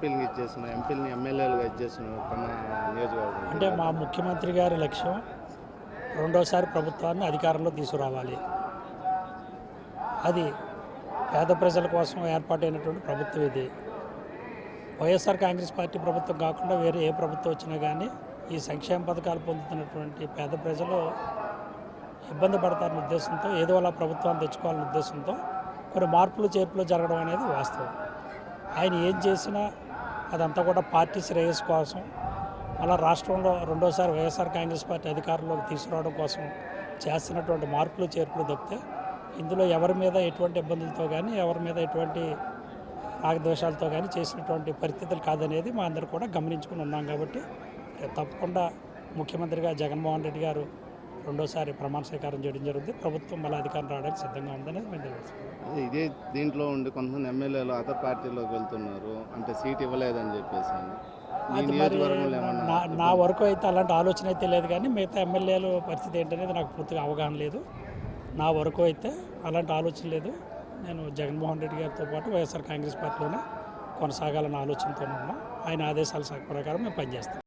ఎంపీలని ఇచ్చేస్తున్నారు, ఎంపీలని ఎమ్మెల్యేలుగా ఇచ్చేస్తున్నారు కన్నా నియోజకవర్గం. అంటే మా ముఖ్యమంత్రి గారి లక్ష్యం రెండోసారి ప్రభుత్వాన్ని అధికారంలో తీసుకురావాలి. అది పేద ప్రజల కోసం ఏర్పాటైనటువంటి ప్రభుత్వం ఇది. వైఎస్ఆర్ కాంగ్రెస్ పార్టీ ప్రభుత్వం కాకుండా వేరే ఏ ప్రభుత్వం వచ్చినా కానీ ఈ సంక్షేమ పథకాలు పొందుతున్నటువంటి పేద ప్రజలు ఇబ్బంది పడతారన్న ఉద్దేశంతో ఏదో అలా ప్రభుత్వాన్ని తెచ్చుకోవాలనే ఉద్దేశంతో కొన్ని మార్పులు చేర్పులు జరగడం అనేది వాస్తవం. ఆయన ఏం చేసినా అదంతా కూడా పార్టీ శ్రేయస్సు కోసం, అలా రాష్ట్రంలో రెండోసారి వైఎస్ఆర్ కాంగ్రెస్ పార్టీ అధికారంలోకి తీసుకురావడం కోసం చేస్తున్నటువంటి మార్పులు చేర్పులు తప్పితే ఇందులో ఎవరి మీద ఎటువంటి ఇబ్బందులతో కానీ ఎవరి మీద ఎటువంటి రాగద్వేషాలతో కానీ చేసినటువంటి పరిస్థితులు కాదనేది మా అందరూ కూడా గమనించుకుని ఉన్నాం. కాబట్టి తప్పకుండా ముఖ్యమంత్రిగా జగన్మోహన్ రెడ్డి గారు రెండోసారి ప్రమాణ స్వీకారం చేయడం జరుగుతుంది. ప్రభుత్వం మళ్ళీ అధికారం రావడానికి సిద్ధంగా ఉందనేది మేము తెలుస్తున్నాం. ఇదే దీంట్లో ఉండి కొంతమంది ఎమ్మెల్యేలు అదర్ పార్టీలోకి వెళ్తున్నారు, అంటే సీట్ ఇవ్వలేదని చెప్పేసి. అది మరి నా వరకు అయితే అలాంటి ఆలోచన అయితే లేదు, కానీ మిగతా ఎమ్మెల్యేలు పరిస్థితి ఏంటనేది నాకు పూర్తిగా అవగాహన లేదు. నా వరకు అయితే అలాంటి ఆలోచన లేదు. నేను జగన్మోహన్ రెడ్డి గారితో పాటు వైఎస్ఆర్ కాంగ్రెస్ పార్టీలోనే కొనసాగాలన్న ఆలోచనతో ఉన్నాం. ఆయన ఆదేశాల ప్రకారం మేము పనిచేస్తాం.